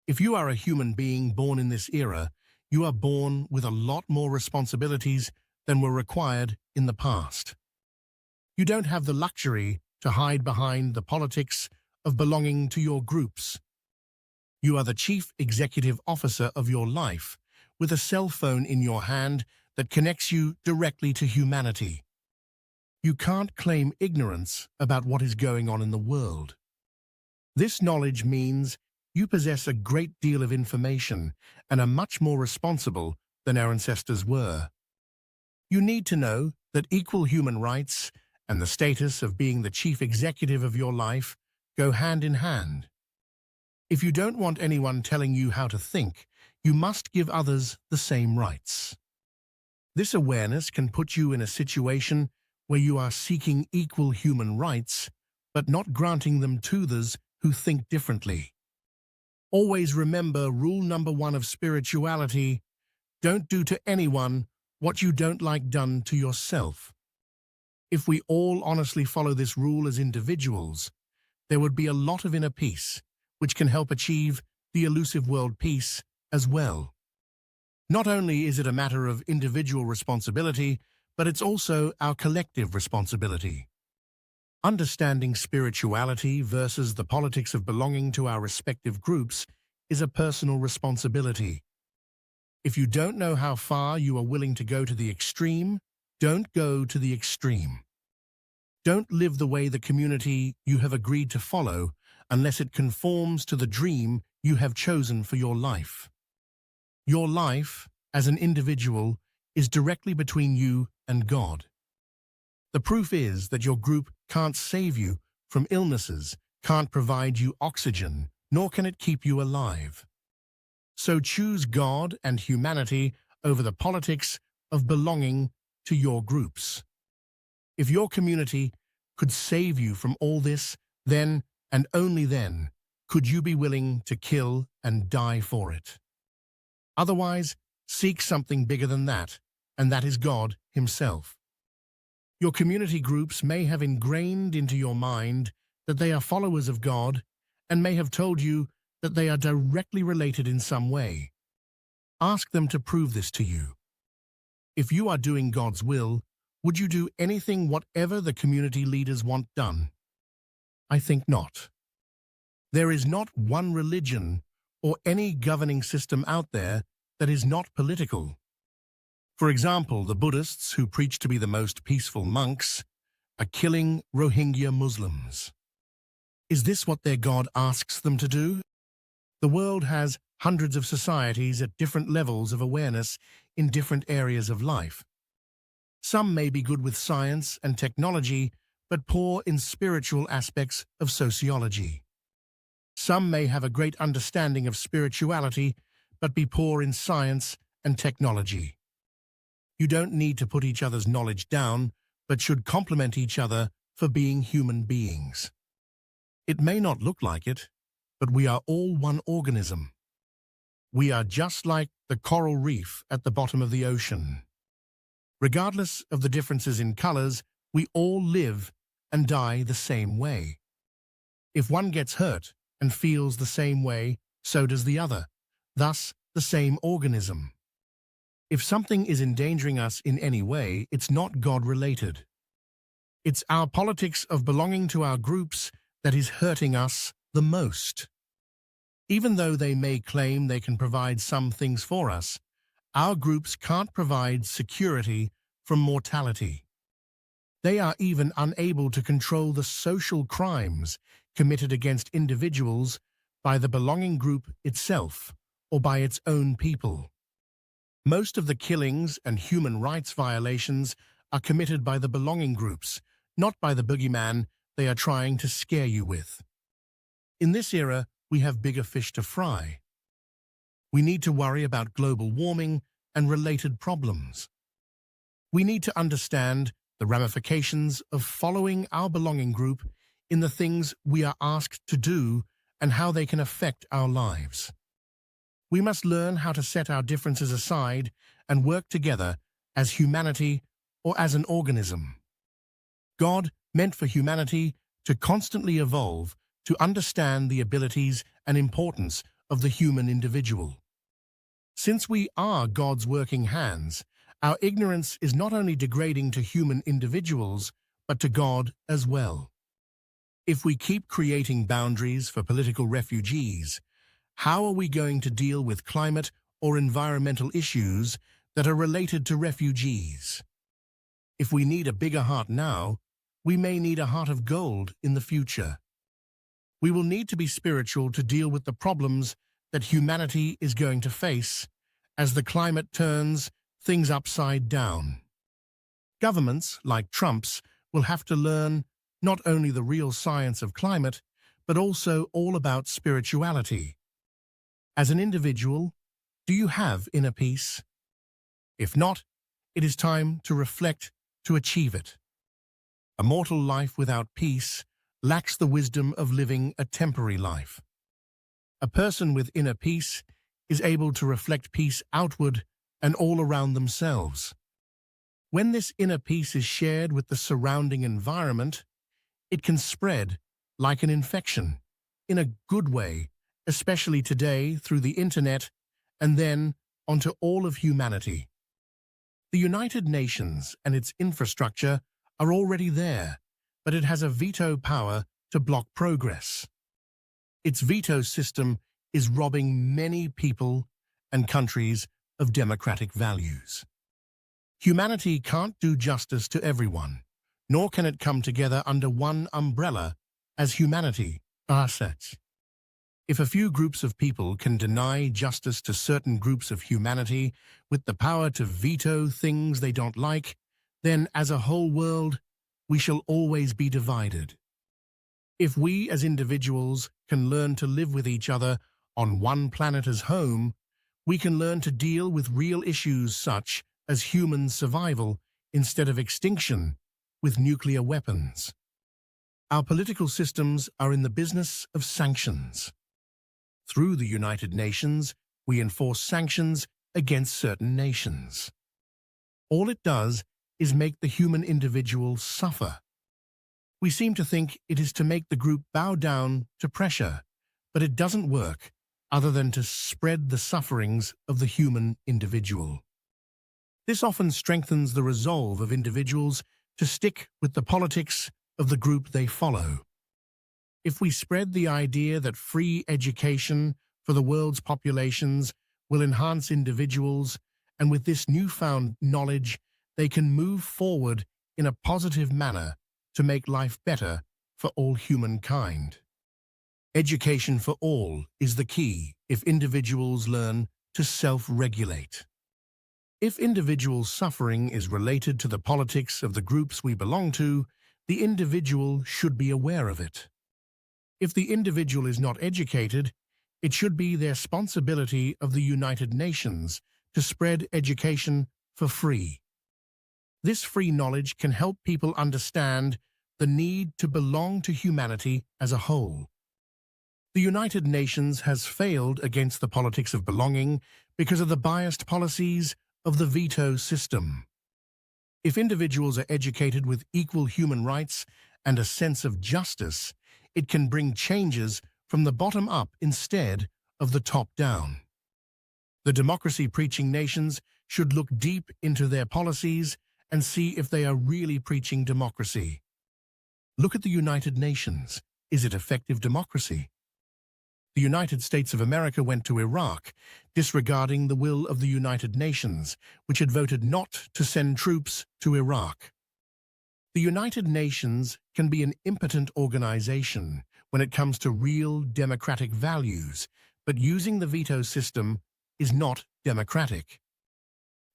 If you are a human being born in this era, you are born with a lot more responsibilities than were required in the past. You don't have the luxury to hide behind the politics of belonging to your groups. You are the chief executive officer of your life, with a cell phone in your hand that connects you directly to humanity. You can't claim ignorance about what is going on in the world. This knowledge means you possess a great deal of information and are much more responsible than our ancestors were. You need to know that equal human rights and the status of being the chief executive of your life go hand in hand. If you don't want anyone telling you how to think, you must give others the same rights. This awareness can put you in a situation where you are seeking equal human rights, but not granting them to those who think differently. Always remember rule number 1 of spirituality: don't do to anyone what you don't like done to yourself. If we all honestly follow this rule as individuals, there would be a lot of inner peace, which can help achieve the elusive world peace as well. Not only is it a matter of individual responsibility, but it's also our collective responsibility. Understanding spirituality versus the politics of belonging to our respective groups is a personal responsibility. If you don't know how far you are willing to go to the extreme, don't go to the extreme. Don't live the way the community you have agreed to follow unless it conforms to the dream you have chosen for your life. Your life, as an individual, is directly between you and God. The proof is that your group can't save you from illnesses, can't provide you oxygen, nor can it keep you alive. So choose God and humanity over the politics of belonging to your groups. If your community could save you from all this, then, and only then, could you be willing to kill and die for it. Otherwise, seek something bigger than that, and that is God Himself. Your community groups may have ingrained into your mind that they are followers of God and may have told you that they are directly related in some way. Ask them to prove this to you. If you are doing God's will, would you do anything whatever the community leaders want done? I think not. There is not one religion or any governing system out there that is not political. For example, the Buddhists, who preach to be the most peaceful monks, are killing Rohingya Muslims. Is this what their God asks them to do? The world has hundreds of societies at different levels of awareness in different areas of life. Some may be good with science and technology, but poor in spiritual aspects of sociology. Some may have a great understanding of spirituality, but be poor in science and technology. You don't need to put each other's knowledge down, but should complement each other for being human beings. It may not look like it, but we are all one organism. We are just like the coral reef at the bottom of the ocean. Regardless of the differences in colors, we all live and die the same way. If one gets hurt and feels the same way, so does the other, thus the same organism. If something is endangering us in any way, it's not God-related. It's our politics of belonging to our groups that is hurting us the most. Even though they may claim they can provide some things for us, our groups can't provide security from mortality. They are even unable to control the social crimes committed against individuals by the belonging group itself or by its own people. Most of the killings and human rights violations are committed by the belonging groups, not by the boogeyman they are trying to scare you with. In this era, we have bigger fish to fry. We need to worry about global warming and related problems. We need to understand the ramifications of following our belonging group in the things we are asked to do and how they can affect our lives. We must learn how to set our differences aside and work together as humanity or as an organism. God meant for humanity to constantly evolve, to understand the abilities and importance of the human individual. Since we are God's working hands, our ignorance is not only degrading to human individuals, but to God as well. If we keep creating boundaries for political refugees, how are we going to deal with climate or environmental issues that are related to refugees? If we need a bigger heart now, we may need a heart of gold in the future. We will need to be spiritual to deal with the problems that humanity is going to face as the climate turns things upside down. Governments, like Trump's, will have to learn not only the real science of climate, but also all about spirituality. As an individual, do you have inner peace? If not, it is time to reflect to achieve it. A mortal life without peace lacks the wisdom of living a temporary life. A person with inner peace is able to reflect peace outward and all around themselves. When this inner peace is shared with the surrounding environment, it can spread like an infection, in a good way, especially today through the internet and then onto all of humanity. The United Nations and its infrastructure are already there, but it has a veto power to block progress. Its veto system is robbing many people and countries of democratic values. Humanity can't do justice to everyone, nor can it come together under one umbrella as humanity are such. If a few groups of people can deny justice to certain groups of humanity with the power to veto things they don't like, then as a whole world, we shall always be divided. If we as individuals can learn to live with each other on one planet as home, we can learn to deal with real issues such as human survival instead of extinction with nuclear weapons. Our political systems are in the business of sanctions. Through the United Nations, we enforce sanctions against certain nations. All it does is make the human individual suffer. We seem to think it is to make the group bow down to pressure, but it doesn't work other than to spread the sufferings of the human individual. This often strengthens the resolve of individuals to stick with the politics of the group they follow. If we spread the idea that free education for the world's populations will enhance individuals, and with this newfound knowledge, they can move forward in a positive manner to make life better for all humankind. Education for all is the key if individuals learn to self-regulate. If individual suffering is related to the politics of the groups we belong to, the individual should be aware of it. If the individual is not educated, it should be the responsibility of the United Nations to spread education for free. This free knowledge can help people understand the need to belong to humanity as a whole. The United Nations has failed against the politics of belonging because of the biased policies of the veto system. If individuals are educated with equal human rights and a sense of justice, it can bring changes from the bottom up instead of the top down. The democracy-preaching nations should look deep into their policies and see if they are really preaching democracy. Look at the United Nations. Is it effective democracy? The United States of America went to Iraq, disregarding the will of the United Nations, which had voted not to send troops to Iraq. The United Nations can be an impotent organization when it comes to real democratic values, but using the veto system is not democratic.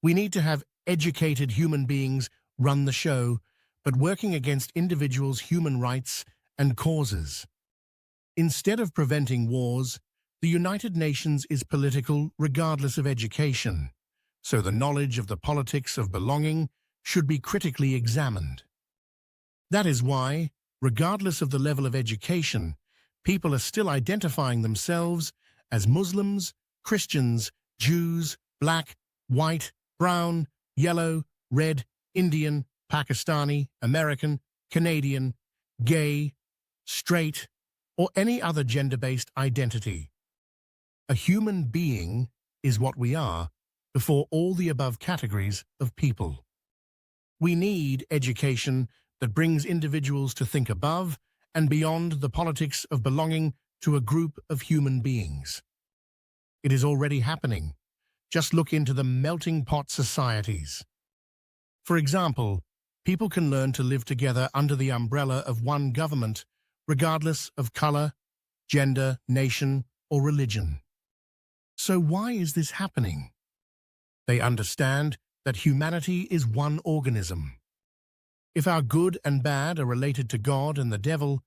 We need to have educated human beings run the show, but working against individuals' human rights and causes. Instead of preventing wars, the United Nations is political regardless of education, so the knowledge of the politics of belonging should be critically examined. That is why, regardless of the level of education, people are still identifying themselves as Muslims, Christians, Jews, black, white, brown, yellow, red, Indian, Pakistani, American, Canadian, gay, straight, or any other gender-based identity. A human being is what we are before all the above categories of people. We need education that brings individuals to think above and beyond the politics of belonging to a group of human beings. It is already happening. Just look into the melting pot societies. For example, people can learn to live together under the umbrella of one government, regardless of color, gender, nation, or religion. So why is this happening? They understand that humanity is one organism. If our good and bad are related to God and the devil,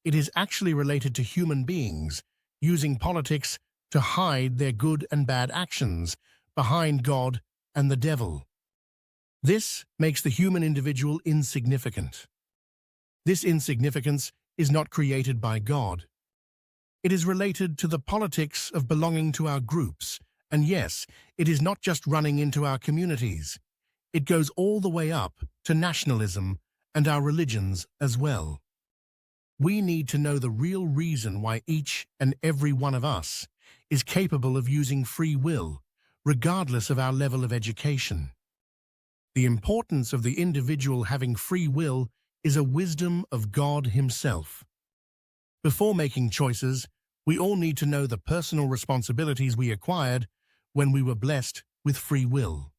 it is actually related to human beings using politics to hide their good and bad actions behind God and the devil. This makes the human individual insignificant. This insignificance is not created by God. It is related to the politics of belonging to our groups, and yes, it is not just running into our communities. It goes all the way up to nationalism and our religions as well. We need to know the real reason why each and every one of us is capable of using free will, regardless of our level of education. The importance of the individual having free will is a wisdom of God Himself. Before making choices, we all need to know the personal responsibilities we acquired when we were blessed with free will.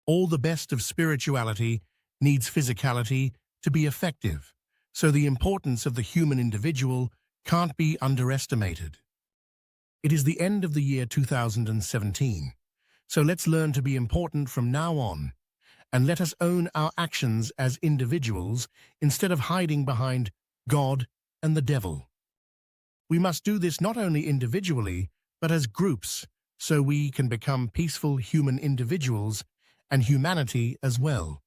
All the best of spirituality needs physicality to be effective, so the importance of the human individual can't be underestimated. It is the end of the year 2017, so let's learn to be important from now on, and let us own our actions as individuals instead of hiding behind God and the devil. We must do this not only individually, but as groups, so we can become peaceful human individuals and humanity as well.